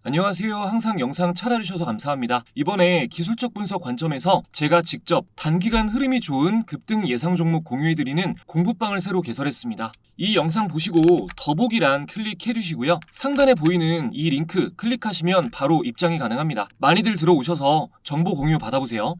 안녕하세요. 항상 영상 찾아주셔서 감사합니다. 이번에 기술적 분석 관점에서 제가 직접 단기간 흐름이 좋은 급등 예상 종목 공유해드리는 공부방을 새로 개설했습니다. 이 영상 보시고 더보기란 클릭해주시고요. 상단에 보이는 이 링크 클릭하시면 바로 입장이 가능합니다. 많이들 들어오셔서 정보 공유 받아보세요.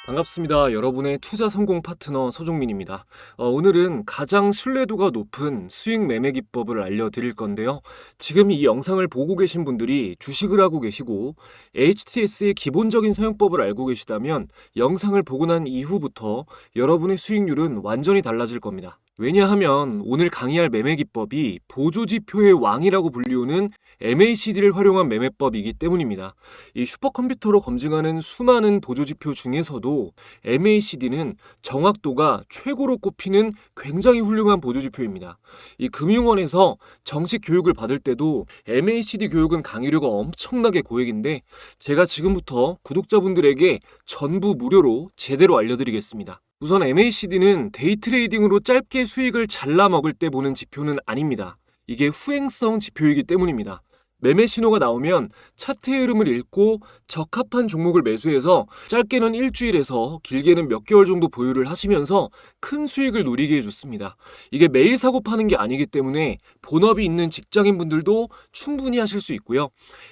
반갑습니다. 여러분의 투자 성공 파트너 서종민입니다. 오늘은 가장 신뢰도가 높은 수익 매매 기법을 알려드릴 건데요. 지금 이 영상을 보고 계신 분들이 주식을 하고 계시고 HTS의 기본적인 사용법을 알고 계시다면 영상을 보고 난 이후부터 여러분의 수익률은 완전히 달라질 겁니다. 왜냐하면 오늘 강의할 매매 기법이 보조지표의 왕이라고 불리우는 MACD를 활용한 매매법이기 때문입니다. 이 슈퍼컴퓨터로 검증하는 수많은 보조지표 중에서도 MACD는 정확도가 최고로 꼽히는 굉장히 훌륭한 보조지표입니다. 이 금융원에서 정식 교육을 받을 때도 MACD 교육은 강의료가 엄청나게 고액인데 제가 지금부터 구독자분들에게 전부 무료로 제대로 알려드리겠습니다. 우선 MACD는 데이 트레이딩으로 짧게 수익을 잘라 먹을 때 보는 지표는 아닙니다. 이게 후행성 지표이기 때문입니다. 매매 신호가 나오면 차트의 흐름을 읽고 적합한 종목을 매수해서 짧게는 일주일에서 길게는 몇 개월 정도 보유를 하시면서 큰 수익을 노리게 해줬습니다. 이게 매일 사고 파는 게 아니기 때문에 본업이 있는 직장인분들도 충분히 하실 수 있고요.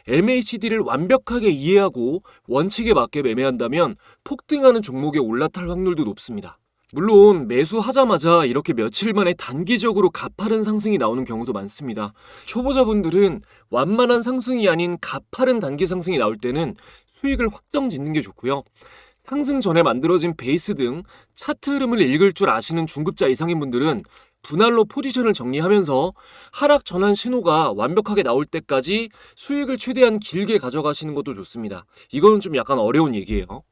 MACD를 완벽하게 이해하고 원칙에 맞게 매매한다면 폭등하는 종목에 올라탈 확률도 높습니다. 물론 매수하자마자 이렇게 며칠 만에 단기적으로 가파른 상승이 나오는 경우도 많습니다. 초보자분들은 완만한 상승이 아닌 가파른 단기 상승이 나올 때는 수익을 확정 짓는 게 좋고요. 상승 전에 만들어진 베이스 등 차트 흐름을 읽을 줄 아시는 중급자 이상인 분들은 분할로 포지션을 정리하면서 하락 전환 신호가 완벽하게 나올 때까지 수익을 최대한 길게 가져가시는 것도 좋습니다. 이거는 좀 약간 어려운 얘기예요.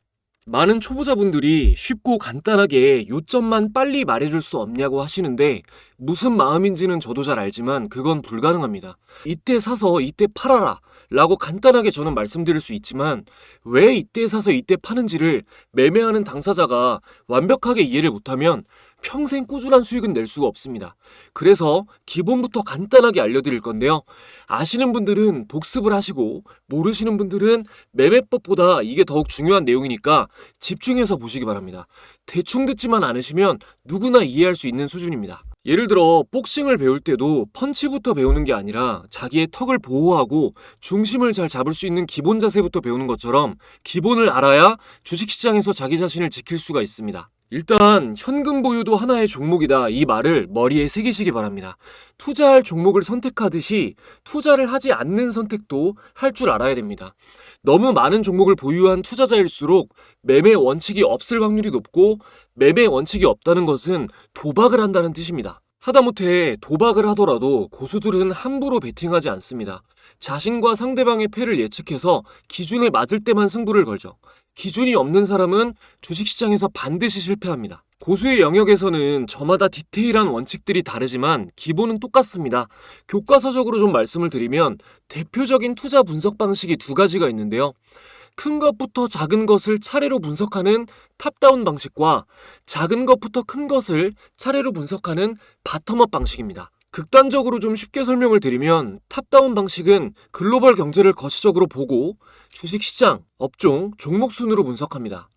많은 초보자분들이 쉽고 간단하게 요점만 빨리 말해줄 수 없냐고 하시는데 무슨 마음인지는 저도 잘 알지만 그건 불가능합니다. 이때 사서 이때 팔아라 라고 간단하게 저는 말씀드릴 수 있지만 왜 이때 사서 이때 파는지를 매매하는 당사자가 완벽하게 이해를 못하면 평생 꾸준한 수익은 낼 수가 없습니다. 그래서 기본부터 간단하게 알려드릴 건데요. 아시는 분들은 복습을 하시고 모르시는 분들은 매매법보다 이게 더욱 중요한 내용이니까 집중해서 보시기 바랍니다. 대충 듣지만 않으시면 누구나 이해할 수 있는 수준입니다. 예를 들어 복싱을 배울 때도 펀치부터 배우는 게 아니라 자기의 턱을 보호하고 중심을 잘 잡을 수 있는 기본 자세부터 배우는 것처럼 기본을 알아야 주식시장에서 자기 자신을 지킬 수가 있습니다. 일단 현금 보유도 하나의 종목이다 이 말을 머리에 새기시기 바랍니다. 투자할 종목을 선택하듯이 투자를 하지 않는 선택도 할 줄 알아야 됩니다. 너무 많은 종목을 보유한 투자자일수록 매매 원칙이 없을 확률이 높고 매매 원칙이 없다는 것은 도박을 한다는 뜻입니다. 하다못해 도박을 하더라도 고수들은 함부로 베팅하지 않습니다. 자신과 상대방의 패를 예측해서 기준에 맞을 때만 승부를 걸죠. 기준이 없는 사람은 주식시장에서 반드시 실패합니다. 고수의 영역에서는 저마다 디테일한 원칙들이 다르지만 기본은 똑같습니다. 교과서적으로 좀 말씀을 드리면 대표적인 투자 분석 방식이 두 가지가 있는데요. 큰 것부터 작은 것을 차례로 분석하는 탑다운 방식과 작은 것부터 큰 것을 차례로 분석하는 바텀업 방식입니다. 극단적으로 좀 쉽게 설명을 드리면 탑다운 방식은 글로벌 경제를 거시적으로 보고 주식시장, 업종, 종목 순으로 분석합니다.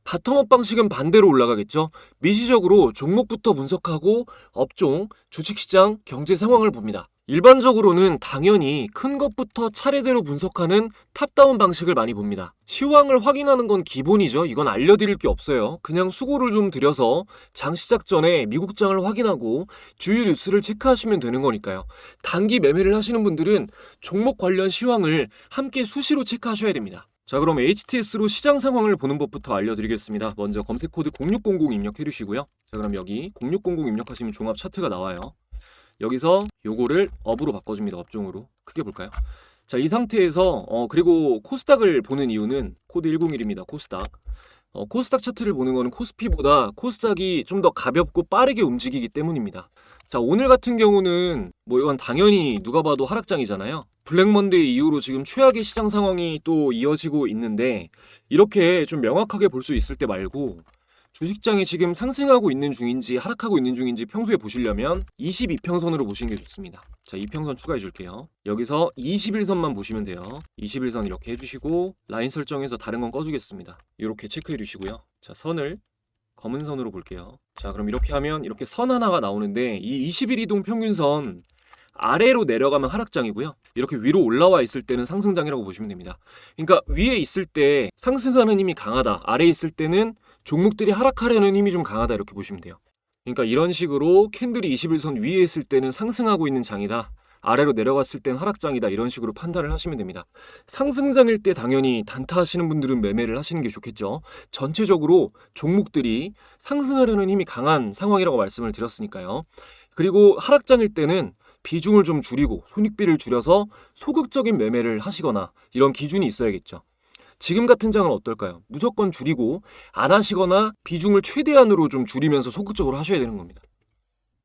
바텀업 방식은 반대로 올라가겠죠. 미시적으로 종목부터 분석하고 업종, 주식시장, 경제 상황을 봅니다. 일반적으로는 당연히 큰 것부터 차례대로 분석하는 탑다운 방식을 많이 봅니다. 시황을 확인하는 건 기본이죠. 이건 알려드릴 게 없어요. 그냥 수고를 좀 들여서 장 시작 전에 미국장을 확인하고 주요 뉴스를 체크하시면 되는 거니까요. 단기 매매를 하시는 분들은 종목 관련 시황을 함께 수시로 체크하셔야 됩니다. 자, 그럼 HTS로 시장 상황을 보는 법부터 알려드리겠습니다. 먼저 검색 코드 0600 입력해 주시고요. 자, 그럼 여기 0600 입력하시면 종합 차트가 나와요. 여기서 요거를 업으로 바꿔줍니다. 업종으로. 크게 볼까요? 자, 이 상태에서 그리고 코스닥을 보는 이유는 코드 101입니다. 코스닥. 코스닥 차트를 보는 거는 코스피보다 코스닥이 좀 더 가볍고 빠르게 움직이기 때문입니다. 자, 오늘 같은 경우는 뭐 이건 당연히 누가 봐도 하락장이잖아요. 블랙먼데이 이후로 지금 최악의 시장 상황이 또 이어지고 있는데 이렇게 좀 명확하게 볼 수 있을 때 말고 주식장이 지금 상승하고 있는 중인지 하락하고 있는 중인지 평소에 보시려면 22평선으로 보시는 게 좋습니다. 자, 2평선 추가해 줄게요. 여기서 21선만 보시면 돼요. 21선 이렇게 해주시고 라인 설정해서 다른 건 꺼주겠습니다. 이렇게 체크해 주시고요. 자, 선을 검은 선으로 볼게요. 자, 그럼 이렇게 하면 이렇게 선 하나가 나오는데 이 21이동 평균선 아래로 내려가면 하락장이고요. 이렇게 위로 올라와 있을 때는 상승장이라고 보시면 됩니다. 그러니까 위에 있을 때 상승하는 힘이 강하다. 아래에 있을 때는 종목들이 하락하려는 힘이 좀 강하다. 이렇게 보시면 돼요. 그러니까 이런 식으로 캔들이 21선 위에 있을 때는 상승하고 있는 장이다. 아래로 내려갔을 땐 하락장이다. 이런 식으로 판단을 하시면 됩니다. 상승장일 때 당연히 단타 하시는 분들은 매매를 하시는 게 좋겠죠. 전체적으로 종목들이 상승하려는 힘이 강한 상황이라고 말씀을 드렸으니까요. 그리고 하락장일 때는 비중을 좀 줄이고 손익비를 줄여서 소극적인 매매를 하시거나 이런 기준이 있어야겠죠. 지금 같은 장은 어떨까요? 무조건 줄이고 안 하시거나 비중을 최대한으로 좀 줄이면서 소극적으로 하셔야 되는 겁니다.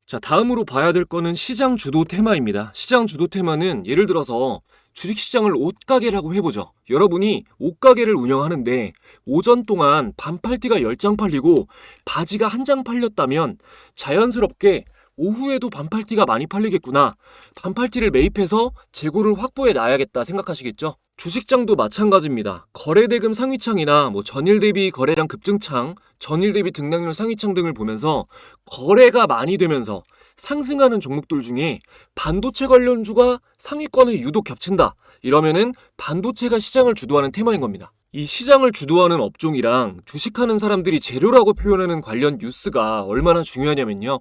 자, 다음으로 봐야 될 거는 시장 주도 테마입니다. 시장 주도 테마는 예를 들어서 주식시장을 옷가게라고 해보죠. 여러분이 옷가게를 운영하는데 오전 동안 반팔티가 10장 팔리고 바지가 1장 팔렸다면 자연스럽게 오후에도 반팔티가 많이 팔리겠구나. 반팔티를 매입해서 재고를 확보해 놔야겠다 생각하시겠죠? 주식장도 마찬가지입니다. 거래대금 상위창이나 전일 대비 거래량 급증창, 전일 대비 등락률 상위창 등을 보면서 거래가 많이 되면서 상승하는 종목들 중에 반도체 관련주가 상위권에 유독 겹친다. 이러면은 반도체가 시장을 주도하는 테마인 겁니다. 이 시장을 주도하는 업종이랑 주식하는 사람들이 재료라고 표현하는 관련 뉴스가 얼마나 중요하냐면요.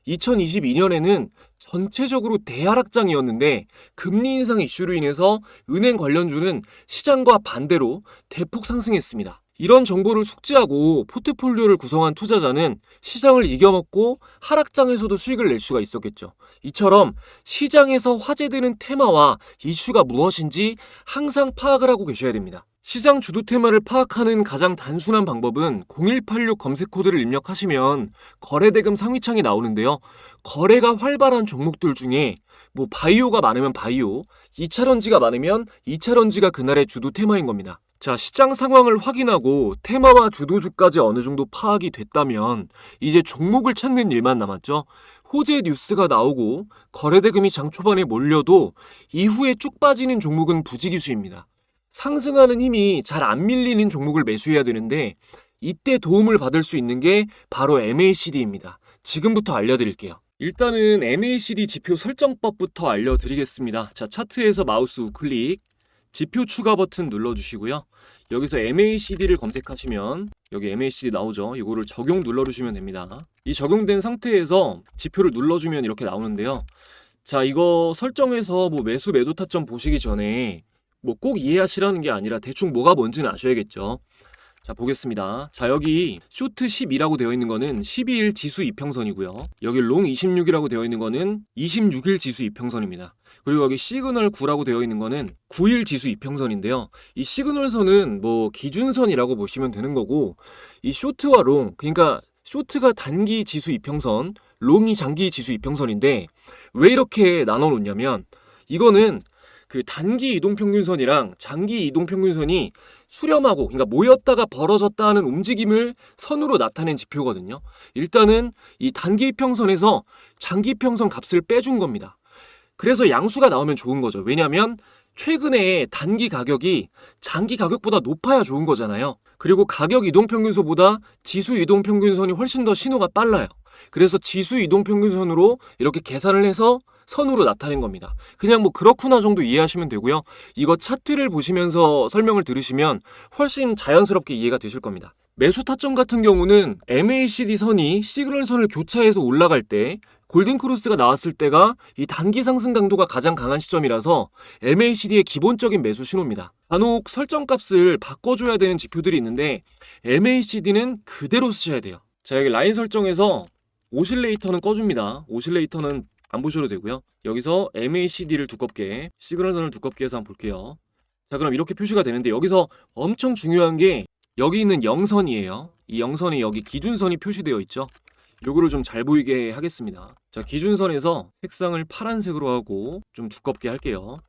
2022년에는 전체적으로 대하락장이었는데 금리 인상 이슈로 인해서 은행 관련주는 시장과 반대로 대폭 상승했습니다. 이런 정보를 숙지하고 포트폴리오를 구성한 투자자는 시장을 이겨먹고 하락장에서도 수익을 낼 수가 있었겠죠. 이처럼 시장에서 화제되는 테마와 이슈가 무엇인지 항상 파악을 하고 계셔야 됩니다. 시장 주도 테마를 파악하는 가장 단순한 방법은 0186 검색 코드를 입력하시면 거래대금 상위창이 나오는데요. 거래가 활발한 종목들 중에 바이오가 많으면 바이오, 2차전지가 많으면 2차전지가 그날의 주도 테마인 겁니다. 자, 시장 상황을 확인하고 테마와 주도주까지 어느 정도 파악이 됐다면 이제 종목을 찾는 일만 남았죠. 호재 뉴스가 나오고 거래대금이 장 초반에 몰려도 이후에 쭉 빠지는 종목은 부지기수입니다. 상승하는 힘이 잘 안 밀리는 종목을 매수해야 되는데 이때 도움을 받을 수 있는 게 바로 MACD입니다. 지금부터 알려드릴게요. 일단은 MACD 지표 설정법부터 알려드리겠습니다. 자, 차트에서 마우스 우클릭, 지표 추가 버튼 눌러주시고요. 여기서 MACD를 검색하시면 여기 MACD 나오죠. 이거를 적용 눌러주시면 됩니다. 이 적용된 상태에서 지표를 눌러주면 이렇게 나오는데요. 자, 이거 설정해서 매수 매도 타점 보시기 전에 꼭 이해하시라는 게 아니라 대충 뭐가 뭔지는 아셔야겠죠. 자, 보겠습니다. 자, 여기 쇼트 12라고 되어 있는 거는 12일 지수 이평선이고요. 여기 롱 26이라고 되어 있는 거는 26일 지수 이평선입니다. 그리고 여기 시그널 9라고 되어 있는 거는 9일 지수 이평선인데요. 이 시그널선은 기준선이라고 보시면 되는 거고, 이 쇼트와 롱, 그러니까 쇼트가 단기 지수 이평선, 롱이 장기 지수 이평선인데 왜 이렇게 나눠 놓냐면 이거는 그 단기 이동평균선이랑 장기 이동평균선이 수렴하고, 그러니까 모였다가 벌어졌다 하는 움직임을 선으로 나타낸 지표거든요. 일단은 이 단기 이평선에서 장기 이평선 값을 빼준 겁니다. 그래서 양수가 나오면 좋은 거죠. 왜냐하면 최근에 단기 가격이 장기 가격보다 높아야 좋은 거잖아요. 그리고 가격 이동평균선보다 지수 이동평균선이 훨씬 더 신호가 빨라요. 그래서 지수 이동평균선으로 이렇게 계산을 해서 선으로 나타낸 겁니다. 그냥 그렇구나 정도 이해하시면 되고요. 이거 차트를 보시면서 설명을 들으시면 훨씬 자연스럽게 이해가 되실 겁니다. 매수 타점 같은 경우는 MACD 선이 시그널 선을 교차해서 올라갈 때 골든크로스가 나왔을 때가 이 단기 상승 강도가 가장 강한 시점이라서 MACD의 기본적인 매수 신호입니다. 간혹 설정값을 바꿔줘야 되는 지표들이 있는데 MACD는 그대로 쓰셔야 돼요. 자, 여기 라인 설정에서 오실레이터는 꺼줍니다. 오실레이터는 안 보셔도 되고요. 여기서 MACD를 두껍게, 시그널선을 두껍게 해서 한번 볼게요. 자, 그럼 이렇게 표시가 되는데 여기서 엄청 중요한 게 여기 있는 영선이에요. 이 영선에 여기 기준선이 표시되어 있죠. 요거를 좀 잘 보이게 하겠습니다. 자, 기준선에서 색상을 파란색으로 하고 좀 두껍게 할게요.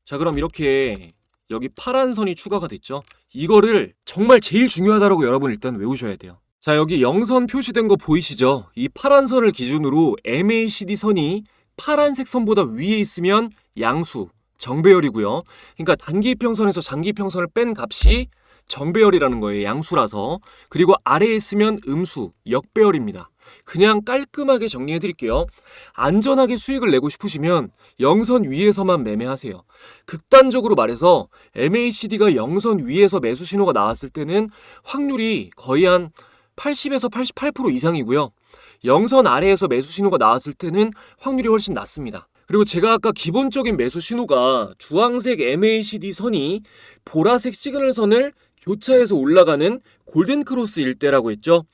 자, 그럼 이렇게 여기 파란 선이 추가가 됐죠. 이거를 정말 제일 중요하다고 여러분 일단 외우셔야 돼요. 자, 여기 영선 표시된 거 보이시죠? 이 파란 선을 기준으로 MACD 선이 파란색 선보다 위에 있으면 양수, 정배열이고요. 그러니까 단기이평선에서 장기이평선을 뺀 값이 정배열이라는 거예요. 양수라서. 그리고 아래에 있으면 음수, 역배열입니다. 그냥 깔끔하게 정리해 드릴게요. 안전하게 수익을 내고 싶으시면 영선 위에서만 매매하세요. 극단적으로 말해서 MACD가 영선 위에서 매수 신호가 나왔을 때는 확률이 거의 한 80에서 88% 이상이고요. 영선 아래에서 매수 신호가 나왔을 때는 확률이 훨씬 낮습니다. 그리고 제가 아까 기본적인 매수 신호가 주황색 MACD 선이 보라색 시그널 선을 교차해서 올라가는 골든크로스일 때라고 했죠.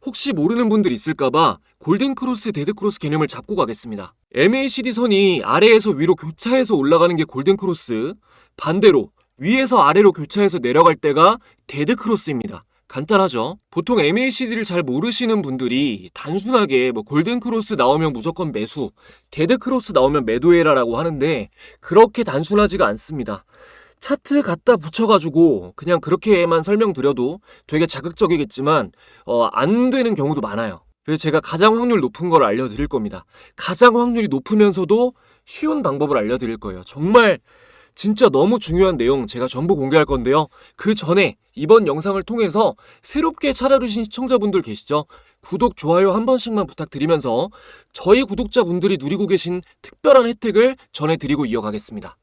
혹시 모르는 분들 있을까봐 골든크로스, 데드크로스 개념을 잡고 가겠습니다. MACD 선이 아래에서 위로 교차해서 올라가는 게 골든크로스, 반대로 위에서 아래로 교차해서 내려갈 때가 데드크로스입니다. 간단하죠? 보통 MACD를 잘 모르시는 분들이 단순하게 골든크로스 나오면 무조건 매수, 데드크로스 나오면 매도해라라고 하는데 그렇게 단순하지가 않습니다. 차트 갖다 붙여가지고 그냥 그렇게만 설명드려도 되게 자극적이겠지만 안 되는 경우도 많아요. 그래서 제가 가장 확률 높은 걸 알려드릴 겁니다. 가장 확률이 높으면서도 쉬운 방법을 알려드릴 거예요. 정말 진짜 너무 중요한 내용 제가 전부 공개할 건데요. 그 전에 이번 영상을 통해서 새롭게 찾아주신 시청자분들 계시죠? 구독, 좋아요 한 번씩만 부탁드리면서 저희 구독자분들이 누리고 계신 특별한 혜택을 전해드리고 이어가겠습니다.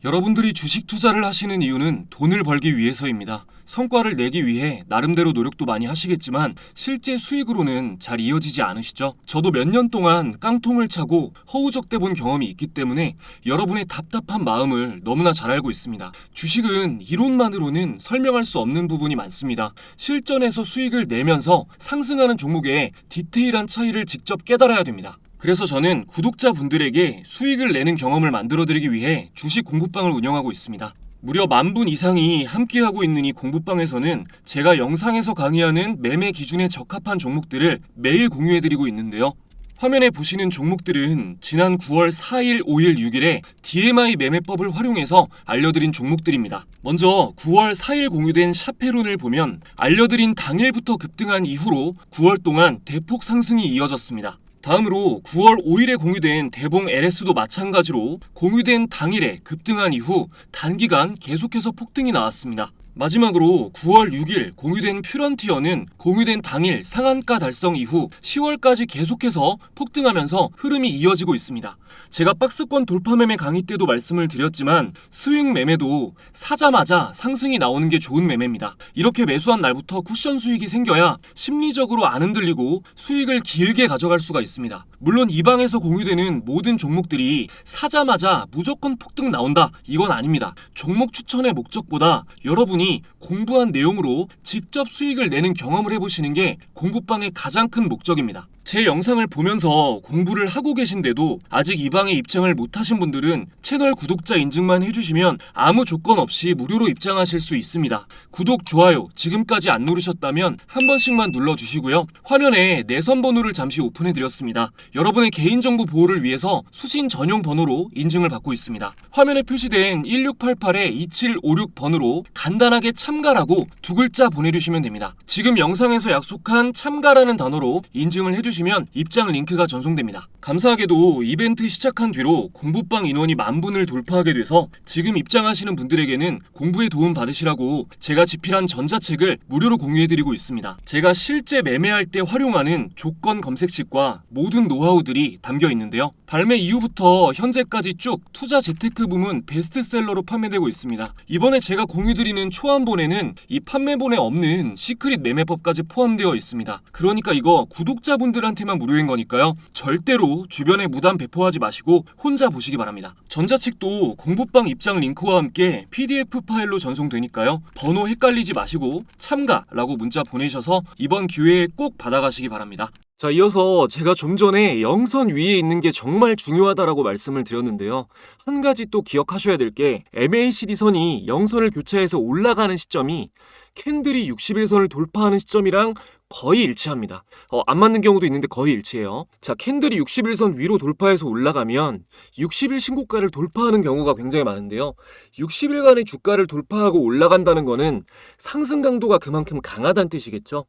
여러분들이 주식 투자를 하시는 이유는 돈을 벌기 위해서입니다. 성과를 내기 위해 나름대로 노력도 많이 하시겠지만 실제 수익으로는 잘 이어지지 않으시죠? 저도 몇 년 동안 깡통을 차고 허우적대 본 경험이 있기 때문에 여러분의 답답한 마음을 너무나 잘 알고 있습니다. 주식은 이론만으로는 설명할 수 없는 부분이 많습니다. 실전에서 수익을 내면서 상승하는 종목의 디테일한 차이를 직접 깨달아야 됩니다. 그래서 저는 구독자분들에게 수익을 내는 경험을 만들어드리기 위해 주식 공부방을 운영하고 있습니다. 무려 10,000분 이상이 함께하고 있는 이 공부방에서는 제가 영상에서 강의하는 매매 기준에 적합한 종목들을 매일 공유해드리고 있는데요. 화면에 보시는 종목들은 지난 9월 4일, 5일, 6일에 DMI 매매법을 활용해서 알려드린 종목들입니다. 먼저 9월 4일 공유된 샤페론을 보면 알려드린 당일부터 급등한 이후로 9월 동안 대폭 상승이 이어졌습니다. 다음으로 9월 5일에 공유된 대봉 LS도 마찬가지로 공유된 당일에 급등한 이후 단기간 계속해서 폭등이 나왔습니다. 마지막으로 9월 6일 공유된 퓨런티어는 공유된 당일 상한가 달성 이후 10월까지 계속해서 폭등하면서 흐름이 이어지고 있습니다. 제가 박스권 돌파 매매 강의 때도 말씀을 드렸지만 스윙 매매도 사자마자 상승이 나오는 게 좋은 매매입니다. 이렇게 매수한 날부터 쿠션 수익이 생겨야 심리적으로 안 흔들리고 수익을 길게 가져갈 수가 있습니다. 물론 이 방에서 공유되는 모든 종목들이 사자마자 무조건 폭등 나온다, 이건 아닙니다. 종목 추천의 목적보다 여러분이 공부한 내용으로 직접 수익을 내는 경험을 해보시는 게 공부방의 가장 큰 목적입니다. 제 영상을 보면서 공부를 하고 계신데도 아직 이 방에 입장을 못하신 분들은 채널 구독자 인증만 해주시면 아무 조건 없이 무료로 입장하실 수 있습니다. 구독, 좋아요 지금까지 안 누르셨다면 한 번씩만 눌러주시고요. 화면에 내선 번호를 잠시 오픈해드렸습니다. 여러분의 개인정보 보호를 위해서 수신 전용 번호로 인증을 받고 있습니다. 화면에 표시된 1688-2756 번호로 간단하게 참가라고 두 글자 보내주시면 됩니다. 지금 영상에서 약속한 참가라는 단어로 인증을 해주시면 입장 링크가 전송됩니다. 감사하게도 이벤트 시작한 뒤로 공부방 인원이 10,000분을 돌파하게 돼서 지금 입장하시는 분들에게는 공부에 도움 받으시라고 제가 집필한 전자책을 무료로 공유해드리고 있습니다. 제가 실제 매매할 때 활용하는 조건 검색식과 모든 노하우들이 담겨 있는데요. 발매 이후부터 현재까지 쭉 투자 재테크 부문 베스트셀러로 판매되고 있습니다. 이번에 제가 공유드리는 초안본에는 이 판매본에 없는 시크릿 매매법까지 포함되어 있습니다. 그러니까 이거 구독자분들한테만 무료인 거니까요. 절대로 주변에 무단 배포하지 마시고 혼자 보시기 바랍니다. 전자책도 공부방 입장 링크와 함께 PDF 파일로 전송되니까요. 번호 헷갈리지 마시고 참가라고 문자 보내셔서 이번 기회에 꼭 받아가시기 바랍니다. 자, 이어서 제가 좀 전에 영선 위에 있는 게 정말 중요하다라고 말씀을 드렸는데요. 한 가지 또 기억하셔야 될 게 MACD 선이 영선을 교차해서 올라가는 시점이 캔들이 60일선을 돌파하는 시점이랑 거의 일치합니다. 안 맞는 경우도 있는데 거의 일치해요. 자, 캔들이 60일선 위로 돌파해서 올라가면 60일 신고가를 돌파하는 경우가 굉장히 많은데요. 60일간의 주가를 돌파하고 올라간다는 거는 상승 강도가 그만큼 강하다는 뜻이겠죠.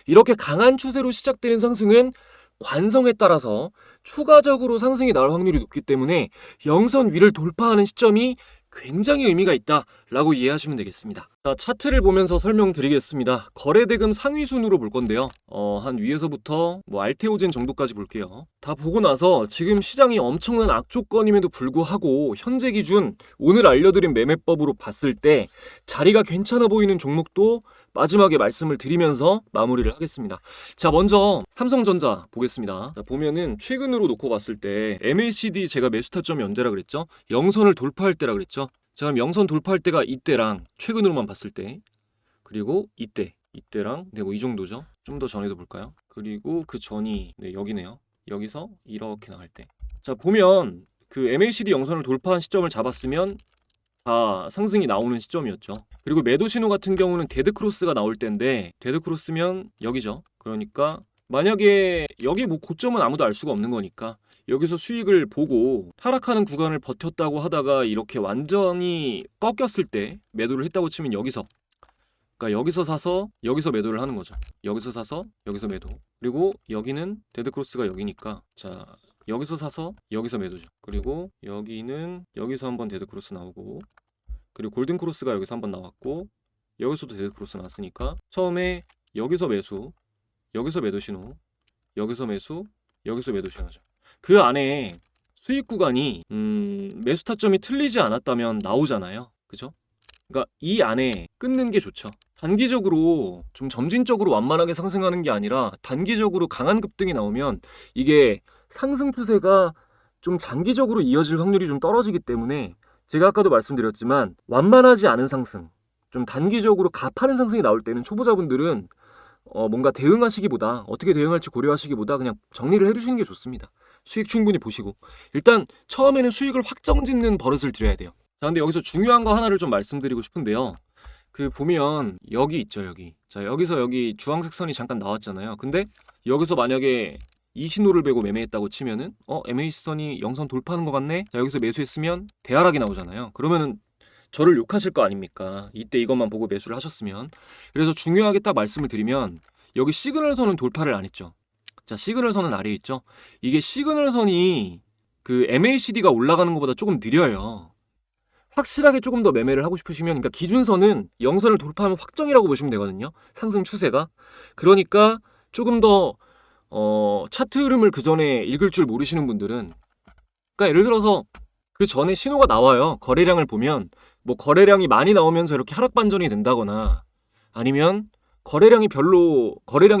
이렇게 강한 추세로 시작되는 상승은 관성에 따라서 추가적으로 상승이 나올 확률이 높기 때문에 영선 위를 돌파하는 시점이 굉장히 의미가 있다라고 이해하시면 되겠습니다. 자, 차트를 보면서 설명드리겠습니다. 거래대금 상위 순으로 볼 건데요. 한 위에서부터 뭐 알테오젠 정도까지 볼게요. 다 보고 나서 지금 시장이 엄청난 악조건임에도 불구하고 현재 기준 오늘 알려드린 매매법으로 봤을 때 자리가 괜찮아 보이는 종목도 마지막에 말씀을 드리면서 마무리를 하겠습니다. 자, 먼저 삼성전자 보겠습니다. 자, 보면은 최근으로 놓고 봤을 때 MACD 제가 매수 타점이 언제라 그랬죠? 영선을 돌파할 때라 그랬죠? 자, 그럼 영선 돌파할 때가 이때랑 최근으로만 봤을 때, 그리고 이때랑 네, 뭐 이 정도죠. 좀 더 전에도 볼까요? 그리고 그 전이 네, 여기네요. 여기서 이렇게 나갈 때. 자, 보면 그 MACD 영선을 돌파한 시점을 잡았으면 다 상승이 나오는 시점이었죠. 그리고 매도 신호 같은 경우는 데드크로스가 나올 때인데, 데드크로스면 여기죠. 그러니까 만약에 여기 뭐 고점은 아무도 알 수가 없는 거니까 여기서 수익을 보고 하락하는 구간을 버텼다고 하다가 이렇게 완전히 꺾였을 때 매도를 했다고 치면 여기서, 그러니까 여기서 사서 여기서 매도를 하는 거죠. 여기서 사서 여기서 매도. 그리고 여기는 데드크로스가 여기니까, 자, 여기서 사서 여기서 매도죠. 그리고 여기는 여기서 한번 데드크로스 나오고, 그리고 골든크로스가 여기서 한번 나왔고, 여기서도 데드크로스 나왔으니까 처음에 여기서 매수, 여기서 매도 신호, 여기서 매수, 여기서 매도 신호죠. 그 안에 수익 구간이 매수 타점이 틀리지 않았다면 나오잖아요. 그죠? 그러니까 이 안에 끊는 게 좋죠. 단기적으로 좀 점진적으로 완만하게 상승하는 게 아니라 단기적으로 강한 급등이 나오면 이게 상승 추세가 좀 장기적으로 이어질 확률이 좀 떨어지기 때문에 제가 아까도 말씀드렸지만 완만하지 않은 상승, 좀 단기적으로 가파른 상승이 나올 때는 초보자분들은 뭔가 대응하시기보다, 어떻게 대응할지 고려하시기보다 그냥 정리를 해주시는 게 좋습니다. 수익 충분히 보시고 일단 처음에는 수익을 확정 짓는 버릇을 들여야 돼요. 자, 근데 여기서 중요한 거 하나를 좀 말씀드리고 싶은데요. 그 보면 여기 있죠, 여기. 자, 여기서 여기 주황색 선이 잠깐 나왔잖아요. 근데 여기서 만약에 이 신호를 베고 매매했다고 치면은 MAC선이 영선 돌파하는 것 같네. 자, 여기서 매수했으면 대하락이 나오잖아요. 그러면은 저를 욕하실 거 아닙니까? 이때 이것만 보고 매수를 하셨으면. 그래서 중요하게 딱 말씀을 드리면 여기 시그널 선은 돌파를 안 했죠. 자, 시그널 선은 아래에 있죠. 이게 시그널 선이 그 MACD가 올라가는 것보다 조금 느려요. 확실하게 조금 더 매매를 하고 싶으시면, 그러니까 기준선은 영선을 돌파하면 확정이라고 보시면 되거든요. 상승 추세가. 그러니까 조금 더 차트 흐름을 그 전에 읽을 줄 모르시는 분들은, 그러니까 예를 들어서 그 전에 신호가 나와요. 거래량을 보면 뭐 거래량이 많이 나오면서 이렇게 하락 반전이 된다거나, 아니면 거래량이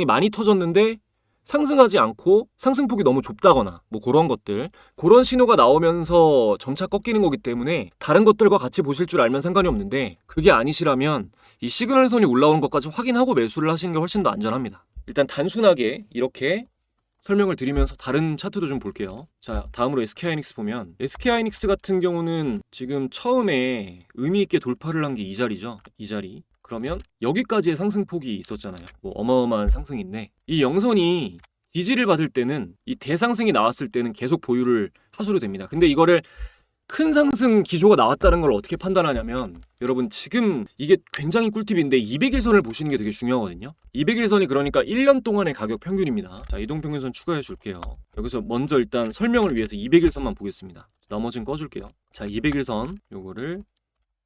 많이 터졌는데 상승하지 않고 상승폭이 너무 좁다거나, 뭐 그런 것들, 그런 신호가 나오면서 점차 꺾이는 거기 때문에 다른 것들과 같이 보실 줄 알면 상관이 없는데, 그게 아니시라면 이 시그널선이 올라오는 것까지 확인하고 매수를 하시는 게 훨씬 더 안전합니다. 일단 단순하게 이렇게 설명을 드리면서 다른 차트도 좀 볼게요. 자, 다음으로 SK하이닉스 보면 SK하이닉스 같은 경우는 지금 처음에 의미 있게 돌파를 한 게 이 자리죠. 이 자리. 그러면 여기까지의 상승폭이 있었잖아요. 뭐 어마어마한 상승인데, 이 영선이 지지를 받을 때는, 이 대상승이 나왔을 때는 계속 보유를 하셔도 됩니다. 근데 이거를 큰 상승 기조가 나왔다는 걸 어떻게 판단하냐면, 여러분 지금 이게 굉장히 꿀팁인데 200일선을 보시는 게 되게 중요하거든요. 200일선이 그러니까 1년 동안의 가격 평균입니다. 자, 이동평균선 추가해 줄게요. 여기서 먼저 일단 설명을 위해서 200일선만 보겠습니다. 나머지는 꺼줄게요. 자, 200일선 요거를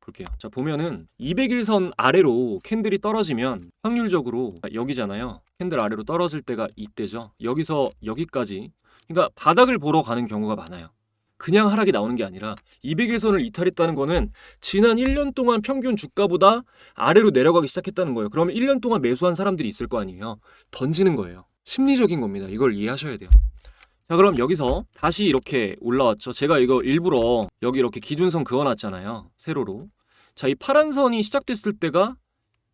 볼게요. 자, 보면은 200일선 아래로 캔들이 떨어지면 확률적으로 여기잖아요. 캔들 아래로 떨어질 때가 이때죠. 여기서 여기까지, 그러니까 바닥을 보러 가는 경우가 많아요. 그냥 하락이 나오는 게 아니라 200일선을 이탈했다는 거는 지난 1년 동안 평균 주가보다 아래로 내려가기 시작했다는 거예요. 그러면 1년 동안 매수한 사람들이 있을 거 아니에요. 던지는 거예요. 심리적인 겁니다. 이걸 이해하셔야 돼요. 자, 그럼 여기서 다시 이렇게 올라왔죠. 제가 이거 일부러 여기 이렇게 기준선 그어놨잖아요. 세로로. 자, 이 파란 선이 시작됐을 때가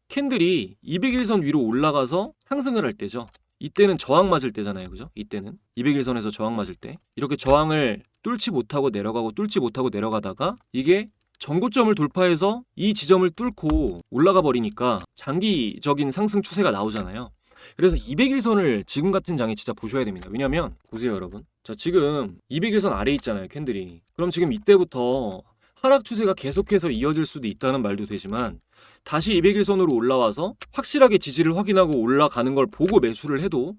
캔들이 200일선 위로 올라가서 상승을 할 때죠. 이때는 저항 맞을 때잖아요. 그죠? 이때는 200일선에서 저항 맞을 때 이렇게 저항을 뚫지 못하고 내려가고 뚫지 못하고 내려가다가 이게 전고점을 돌파해서 이 지점을 뚫고 올라가 버리니까 장기적인 상승 추세가 나오잖아요. 그래서 200일선을 지금 같은 장에 진짜 보셔야 됩니다. 왜냐면 보세요 여러분. 자, 지금 200일선 아래에 있잖아요, 캔들이. 그럼 지금 이때부터 하락 추세가 계속해서 이어질 수도 있다는 말도 되지만 다시 200일선으로 올라와서 확실하게 지지를 확인하고 올라가는 걸 보고 매수를 해도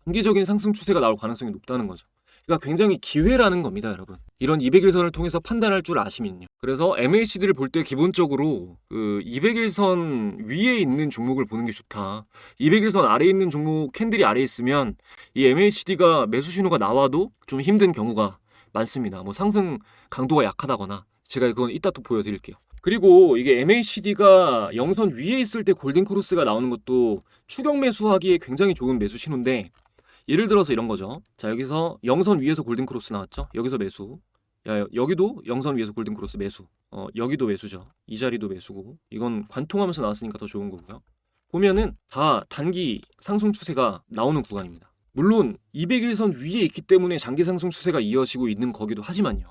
장기적인 상승 추세가 나올 가능성이 높다는 거죠. 그러니까 굉장히 기회라는 겁니다, 여러분. 이런 200일선을 통해서 판단할 줄 아시면요. 그래서 MACD를 볼 때 기본적으로 그 200일선 위에 있는 종목을 보는 게 좋다. 200일선 아래에 있는 종목 캔들이 아래에 있으면 이 MACD가 매수 신호가 나와도 좀 힘든 경우가 많습니다. 뭐 상승 강도가 약하다거나 제가 그건 이따 또 보여드릴게요. 그리고 이게 MACD가 영선 위에 있을 때 골든 크로스가 나오는 것도 추격 매수하기에 굉장히 좋은 매수 신호인데 예를 들어서 이런 거죠. 자, 여기서 영선 위에서 골든 크로스 나왔죠. 여기서 매수. 야, 여기도 영선 위에서 골든 크로스 매수. 여기도 매수죠. 이 자리도 매수고. 이건 관통하면서 나왔으니까 더 좋은 거고요. 보면은 다 단기 상승 추세가 나오는 구간입니다. 물론 200일선 위에 있기 때문에 장기 상승 추세가 이어지고 있는 거기도 하지만요.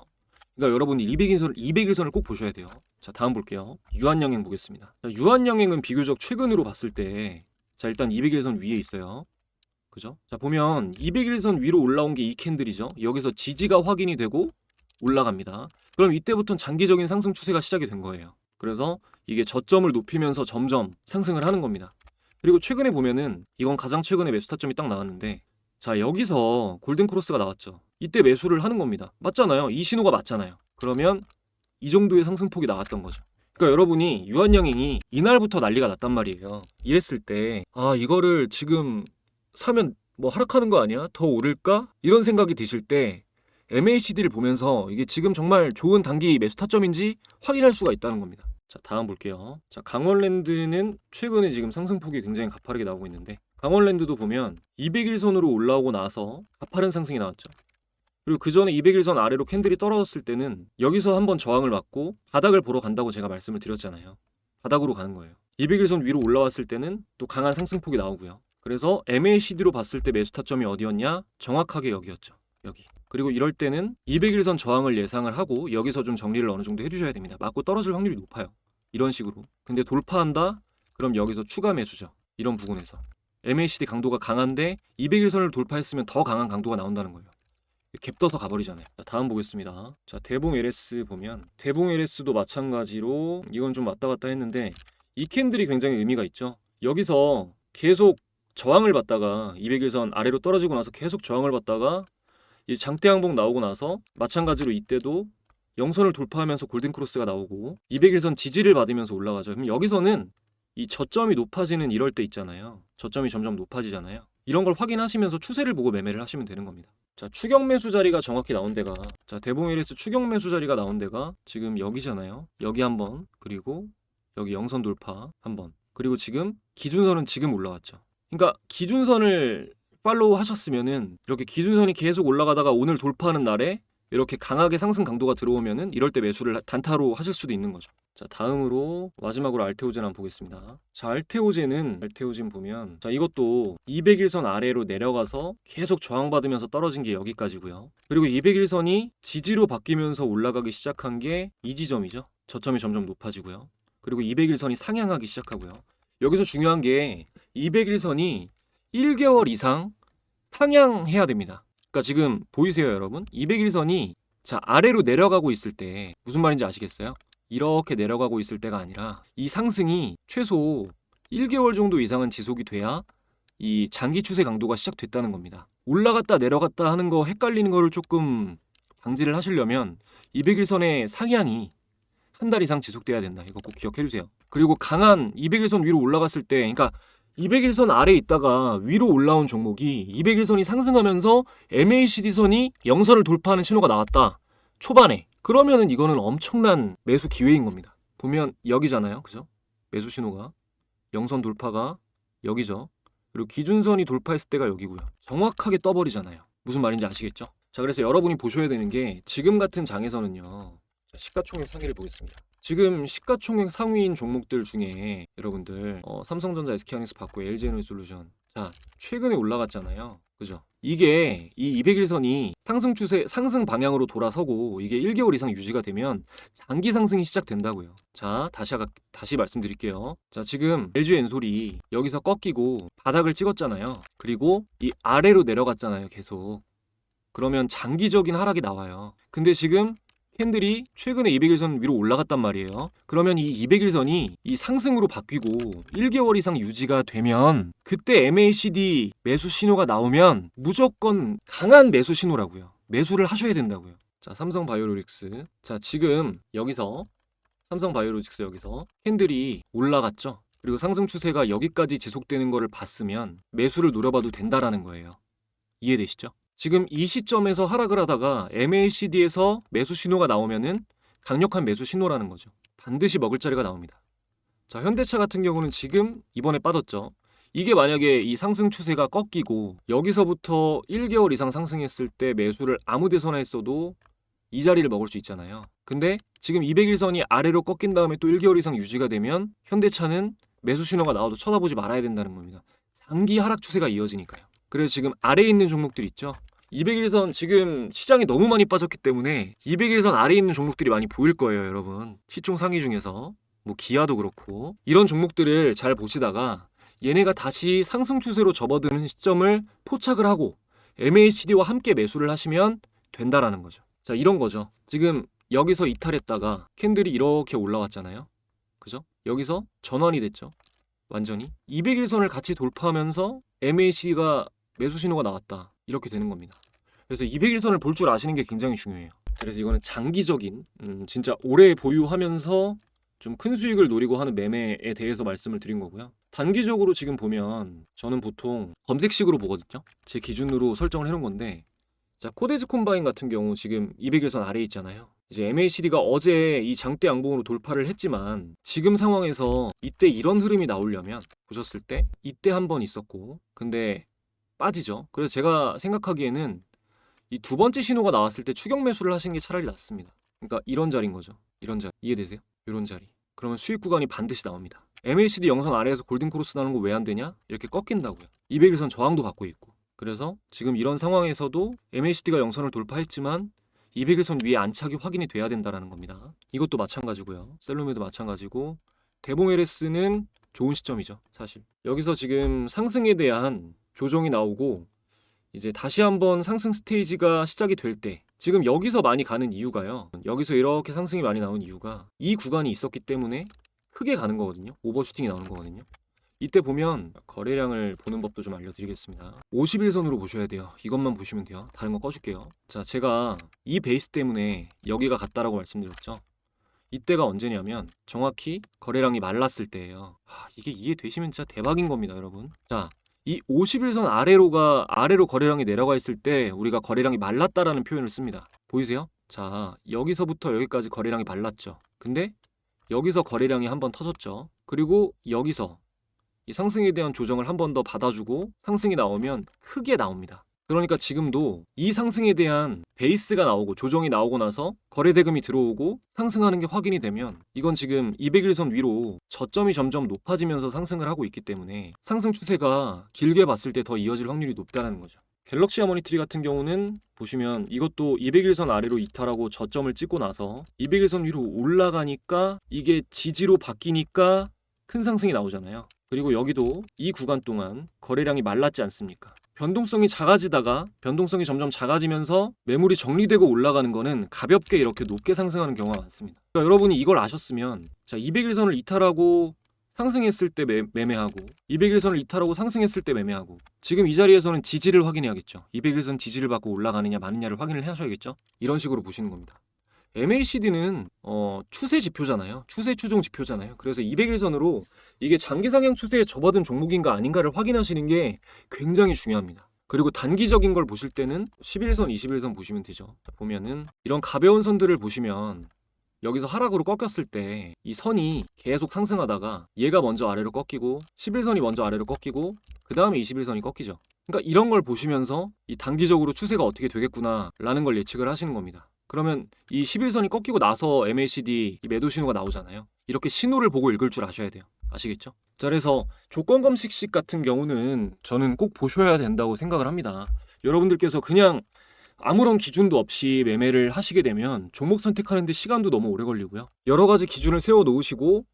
그러니까 여러분이 200일선을 꼭 보셔야 돼요. 자, 다음 볼게요. 유한양행 보겠습니다. 자, 유한양행은 비교적 최근으로 봤을 때 자, 일단 200일선 위에 있어요. 그죠? 자, 보면 200일선 위로 올라온 게 이 캔들이죠. 여기서 지지가 확인이 되고 올라갑니다. 그럼 이때부터는 장기적인 상승 추세가 시작이 된 거예요. 그래서 이게 저점을 높이면서 점점 상승을 하는 겁니다. 그리고 최근에 보면은 이건 가장 최근에 매수 타점이 딱 나왔는데 자, 여기서 골든 크로스가 나왔죠. 이때 매수를 하는 겁니다. 맞잖아요. 이 신호가 맞잖아요. 그러면 이 정도의 상승폭이 나왔던 거죠. 그러니까 여러분이 유한양행이 이날부터 난리가 났단 말이에요. 이랬을 때 아, 이거를 지금 사면 뭐 하락하는 거 아니야? 더 오를까? 이런 생각이 드실 때 MACD를 보면서 이게 지금 정말 좋은 단기 매수 타점인지 확인할 수가 있다는 겁니다. 자, 다음 볼게요. 자, 강원랜드는 최근에 지금 상승폭이 굉장히 가파르게 나오고 있는데 강원랜드도 보면 200일선으로 올라오고 나서 가파른 상승이 나왔죠. 그리고 그 전에 200일선 아래로 캔들이 떨어졌을 때는 여기서 한번 저항을 맞고 바닥을 보러 간다고 제가 말씀을 드렸잖아요. 바닥으로 가는 거예요. 200일선 위로 올라왔을 때는 또 강한 상승폭이 나오고요. 그래서 MACD로 봤을 때 매수 타점이 어디였냐? 정확하게 여기였죠. 여기. 그리고 이럴 때는 200일선 저항을 예상을 하고 여기서 좀 정리를 어느 정도 해주셔야 됩니다. 맞고 떨어질 확률이 높아요. 이런 식으로. 근데 돌파한다? 그럼 여기서 추가 매수죠. 이런 부분에서. MACD 강도가 강한데 200일선을 돌파했으면 더 강한 강도가 나온다는 거예요. 갭 떠서 가버리잖아요. 자, 다음 보겠습니다. 자, 대봉 LS 보면 대봉 LS도 마찬가지로 이건 좀 왔다 갔다 했는데 이 캔들이 굉장히 의미가 있죠. 여기서 계속 저항을 받다가 200일선 아래로 떨어지고 나서 계속 저항을 받다가 이 장대 항복 나오고 나서 마찬가지로 이때도 영선을 돌파하면서 골든 크로스가 나오고 200일선 지지를 받으면서 올라가죠. 그럼 여기서는 이 저점이 높아지는 이럴 때 있잖아요. 저점이 점점 높아지잖아요. 이런 걸 확인하시면서 추세를 보고 매매를 하시면 되는 겁니다. 자, 추격 매수 자리가 정확히 나온 데가 자, 대봉 LS 추격 매수 자리가 나온 데가 지금 여기잖아요. 여기 한번 그리고 여기 영선 돌파 한번 그리고 지금 기준선은 지금 올라왔죠. 그러니까 기준선을 팔로우 하셨으면은 이렇게 기준선이 계속 올라가다가 오늘 돌파하는 날에 이렇게 강하게 상승 강도가 들어오면은 이럴 때 매수를 단타로 하실 수도 있는 거죠. 자, 다음으로 마지막으로 알테오젠 한번 보겠습니다. 자, 알테오젠 보면 자, 이것도 200일선 아래로 내려가서 계속 저항받으면서 떨어진 게 여기까지고요. 그리고 200일선이 지지로 바뀌면서 올라가기 시작한 게 이 지점이죠. 저점이 점점 높아지고요. 그리고 200일선이 상향하기 시작하고요. 여기서 중요한 게 200일선이 1개월 이상 상향해야 됩니다. 그러니까 지금 보이세요, 여러분? 200일선이 자, 아래로 내려가고 있을 때 무슨 말인지 아시겠어요? 이렇게 내려가고 있을 때가 아니라 이 상승이 최소 1개월 정도 이상은 지속이 돼야 이 장기 추세 강도가 시작됐다는 겁니다. 올라갔다 내려갔다 하는 거 헷갈리는 거를 조금 방지를 하시려면 200일선의 상향이 한 달 이상 지속돼야 된다. 이거 꼭 기억해 주세요. 그리고 강한 200일선 위로 올라갔을 때 그러니까 200일선 아래에 있다가 위로 올라온 종목이 200일선이 상승하면서 MACD선이 영선을 돌파하는 신호가 나왔다. 초반에. 그러면은 이거는 엄청난 매수 기회인 겁니다. 보면 여기잖아요. 그죠? 매수 신호가. 영선 돌파가 여기죠. 그리고 기준선이 돌파했을 때가 여기고요. 정확하게 떠버리잖아요. 무슨 말인지 아시겠죠? 자, 그래서 여러분이 보셔야 되는 게 지금 같은 장에서는요. 자, 시가총액 상위를 보겠습니다. 지금 시가총액 상위인 종목들 중에 여러분들 삼성전자, SK하이닉스 받고 LG에너지솔루션 자, 최근에 올라갔잖아요. 그죠? 이게 이 200일선이 상승 추세, 상승 방향으로 돌아서고 이게 1개월 이상 유지가 되면 장기 상승이 시작된다고요. 자, 다시 말씀드릴게요. 자, 지금 LG 엔솔이 여기서 꺾이고 바닥을 찍었잖아요. 그리고 이 아래로 내려갔잖아요, 계속. 그러면 장기적인 하락이 나와요. 근데 지금 캔들이 최근에 200일선 위로 올라갔단 말이에요. 그러면 이 200일선이 이 상승으로 바뀌고 1개월 이상 유지가 되면 그때 MACD 매수 신호가 나오면 무조건 강한 매수 신호라고요. 매수를 하셔야 된다고요. 자, 삼성바이오로직스. 자, 지금 여기서 삼성바이오로직스 여기서 캔들이 올라갔죠. 그리고 상승 추세가 여기까지 지속되는 거를 봤으면 매수를 노려봐도 된다라는 거예요. 이해되시죠? 지금 이 시점에서 하락을 하다가 MACD에서 매수 신호가 나오면은 강력한 매수 신호라는 거죠. 반드시 먹을 자리가 나옵니다. 자, 현대차 같은 경우는 지금 이번에 빠졌죠. 이게 만약에 이 상승 추세가 꺾이고 여기서부터 1개월 이상 상승했을 때 매수를 아무 데서나 했어도 이 자리를 먹을 수 있잖아요. 근데 지금 200일선이 아래로 꺾인 다음에 또 1개월 이상 유지가 되면 현대차는 매수 신호가 나와도 쳐다보지 말아야 된다는 겁니다. 장기 하락 추세가 이어지니까요. 그래서 지금 아래에 있는 종목들 있죠. 200일선 지금 시장이 너무 많이 빠졌기 때문에 200일선 아래에 있는 종목들이 많이 보일 거예요, 여러분. 시총 상위 중에서 뭐 기아도 그렇고 이런 종목들을 잘 보시다가 얘네가 다시 상승 추세로 접어드는 시점을 포착을 하고 MACD와 함께 매수를 하시면 된다라는 거죠. 자, 이런 거죠. 지금 여기서 이탈했다가 캔들이 이렇게 올라왔잖아요. 그죠? 여기서 전환이 됐죠. 완전히 200일선을 같이 돌파하면서 MACD가 매수 신호가 나왔다. 이렇게 되는 겁니다. 그래서 200일선을 볼 줄 아시는 게 굉장히 중요해요. 그래서 이거는 장기적인 진짜 오래 보유하면서 좀 큰 수익을 노리고 하는 매매에 대해서 말씀을 드린 거고요. 단기적으로 지금 보면 저는 보통 검색식으로 보거든요. 제 기준으로 설정을 해놓은 건데, 자, 코데즈 콤바인 같은 경우 지금 200일선 아래에 있잖아요. 이제 MACD가 어제 이 장대 양봉으로 돌파를 했지만 지금 상황에서 이때 이런 흐름이 나오려면 보셨을 때 이때 한 번 있었고 근데 빠지죠. 그래서 제가 생각하기에는 이 두 번째 신호가 나왔을 때 추격 매수를 하시는 게 차라리 낫습니다. 그러니까 이런 자리인 거죠. 이런 자리. 이해되세요? 이런 자리. 그러면 수익 구간이 반드시 나옵니다. MACD 영선 아래에서 골든 크로스 나는 거 왜 안 되냐? 이렇게 꺾인다고요. 200일선 저항도 받고 있고. 그래서 지금 이런 상황에서도 MACD가 영선을 돌파했지만 200일선 위에 안착이 확인이 돼야 된다는 겁니다. 이것도 마찬가지고요. 셀로메도 마찬가지고 대봉 LS는 좋은 시점이죠. 사실. 여기서 지금 상승에 대한 조정이 나오고 이제 다시 한번 상승 스테이지가 시작이 될 때 지금 여기서 많이 가는 이유가요. 여기서 이렇게 상승이 많이 나온 이유가 이 구간이 있었기 때문에 크게 가는 거거든요. 오버슈팅이 나오는 거거든요. 이때 보면 거래량을 보는 법도 좀 알려드리겠습니다. 51선으로 보셔야 돼요. 이것만 보시면 돼요. 다른 거 꺼줄게요. 자, 제가 이 베이스 때문에 여기가 같다라고 말씀드렸죠. 이때가 언제냐면 정확히 거래량이 말랐을 때예요. 이게 이해되시면 진짜 대박인 겁니다, 여러분. 자, 이 51선 아래로 거래량이 내려가 있을 때 우리가 거래량이 말랐다라는 표현을 씁니다. 보이세요? 자, 여기서부터 여기까지 거래량이 말랐죠. 근데 여기서 거래량이 한번 터졌죠. 그리고 여기서 이 상승에 대한 조정을 한 번 더 받아주고 상승이 나오면 크게 나옵니다. 그러니까 지금도 이 상승에 대한 베이스가 나오고 조정이 나오고 나서 거래대금이 들어오고 상승하는 게 확인이 되면 이건 지금 200일선 위로 저점이 점점 높아지면서 상승을 하고 있기 때문에 상승 추세가 길게 봤을 때 더 이어질 확률이 높다는 거죠. 갤럭시 하모니트리 같은 경우는 보시면 이것도 200일선 아래로 이탈하고 저점을 찍고 나서 200일선 위로 올라가니까 이게 지지로 바뀌니까 큰 상승이 나오잖아요. 그리고 여기도 이 구간 동안 거래량이 말랐지 않습니까? 변동성이 작아지다가 변동성이 점점 작아지면서 매물이 정리되고 올라가는 거는 가볍게 이렇게 높게 상승하는 경우가 많습니다. 그러니까 여러분이 이걸 아셨으면 자, 200일선을 이탈하고 상승했을 때 매매하고 200일선을 이탈하고 상승했을 때 매매하고 지금 이 자리에서는 지지를 확인해야겠죠. 200일선 지지를 받고 올라가느냐 마느냐를 확인을 하셔야겠죠. 이런 식으로 보시는 겁니다. MACD는 추세 지표잖아요. 추세 추종 지표잖아요. 그래서 200일선으로 이게 장기 상향 추세에 접어든 종목인가 아닌가를 확인하시는 게 굉장히 중요합니다. 그리고 단기적인 걸 보실 때는 11선, 21선 보시면 되죠. 보면은 이런 가벼운 선들을 보시면 여기서 하락으로 꺾였을 때 이 선이 계속 상승하다가 얘가 먼저 아래로 꺾이고 11선이 먼저 아래로 꺾이고 그 다음에 21선이 꺾이죠. 그러니까 이런 걸 보시면서 이 단기적으로 추세가 어떻게 되겠구나 라는 걸 예측을 하시는 겁니다. 그러면 이 11선이 꺾이고 나서 MACD 이 매도 신호가 나오잖아요. 이렇게 신호를 보고 읽을 줄 아셔야 돼요. 아시겠죠? 자, 그래서 조건 검색식 같은 경우는 저는 꼭 보셔야 된다고 생각을 합니다. 여러분들께서 그냥 아무런 기준도 없이 매매를 하시게 되면 종목 선택하는데 시간도 너무 오래 걸리고요. 여러 가지 기준을 세워 놓으시고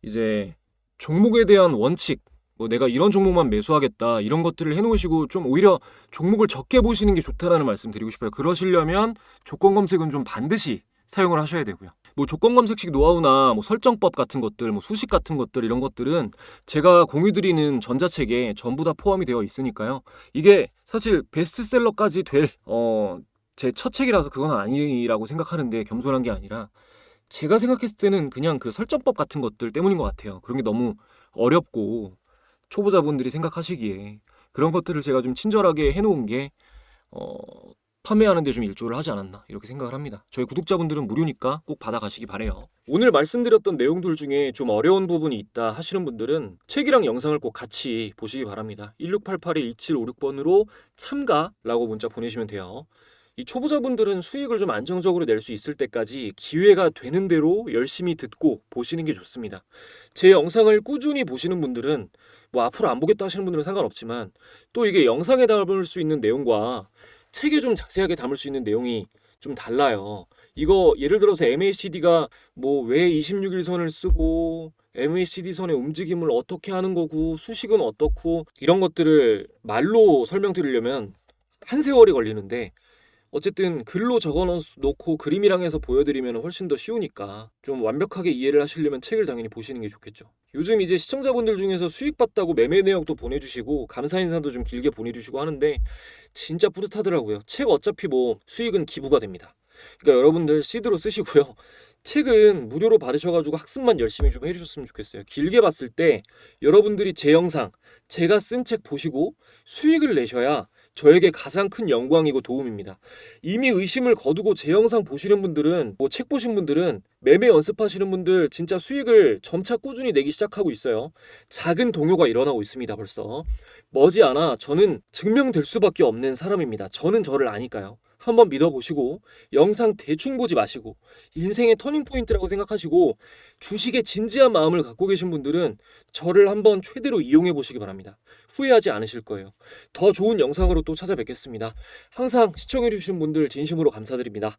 이제 종목에 대한 원칙, 뭐 내가 이런 종목만 매수하겠다 이런 것들을 해놓으시고 좀 오히려 종목을 적게 보시는 게 좋다라는 말씀 드리고 싶어요. 그러시려면 조건 검색은 좀 반드시 사용을 하셔야 되고요. 뭐 조건 검색식 노하우나 뭐 설정법 같은 것들, 뭐 수식 같은 것들 이런 것들은 제가 공유드리는 전자책에 전부 다 포함이 되어 있으니까요. 이게 사실 베스트셀러까지 될 제 첫 책이라서 그건 아니라고 생각하는데 겸손한 게 아니라 제가 생각했을 때는 그냥 그 설정법 같은 것들 때문인 것 같아요. 그런 게 너무 어렵고 초보자분들이 생각하시기에 그런 것들을 제가 좀 친절하게 해놓은 게 판매하는 데 좀 일조를 하지 않았나 이렇게 생각을 합니다. 저희 구독자분들은 무료니까 꼭 받아가시기 바래요. 오늘 말씀드렸던 내용들 중에 좀 어려운 부분이 있다 하시는 분들은 책이랑 영상을 꼭 같이 보시기 바랍니다. 1688-2756번으로 참가라고 문자 보내시면 돼요. 이 초보자분들은 수익을 좀 안정적으로 낼 수 있을 때까지 기회가 되는 대로 열심히 듣고 보시는 게 좋습니다. 제 영상을 꾸준히 보시는 분들은 뭐 앞으로 안 보겠다 하시는 분들은 상관없지만 또 이게 영상에 담을 수 있는 내용과 책에 좀 자세하게 담을 수 있는 내용이 좀 달라요. 이거 예를 들어서 MACD가 뭐 왜 26일선을 쓰고 MACD 선의 움직임을 어떻게 하는 거고 수식은 어떻고 이런 것들을 말로 설명드리려면 한 세월이 걸리는데 어쨌든 글로 적어 놓고 그림이랑 해서 보여드리면 훨씬 더 쉬우니까 좀 완벽하게 이해를 하시려면 책을 당연히 보시는 게 좋겠죠. 요즘 이제 시청자분들 중에서 수익 봤다고 매매 내역도 보내주시고 감사 인사도 좀 길게 보내주시고 하는데 진짜 뿌듯하더라고요. 책 어차피 뭐 수익은 기부가 됩니다. 그러니까 여러분들 시드로 쓰시고요. 책은 무료로 받으셔가지고 학습만 열심히 좀 해주셨으면 좋겠어요. 길게 봤을 때 여러분들이 제 영상, 제가 쓴 책 보시고 수익을 내셔야 저에게 가장 큰 영광이고 도움입니다. 이미 의심을 거두고 제 영상 보시는 분들은 뭐 책 보신 분들은 매매 연습하시는 분들 진짜 수익을 점차 꾸준히 내기 시작하고 있어요. 작은 동요가 일어나고 있습니다. 벌써 머지않아 저는 증명될 수밖에 없는 사람입니다. 저는 저를 아니까요. 한번 믿어보시고 영상 대충 보지 마시고 인생의 터닝포인트라고 생각하시고 주식에 진지한 마음을 갖고 계신 분들은 저를 한번 최대로 이용해 보시기 바랍니다. 후회하지 않으실 거예요. 더 좋은 영상으로 또 찾아뵙겠습니다. 항상 시청해 주신 분들 진심으로 감사드립니다.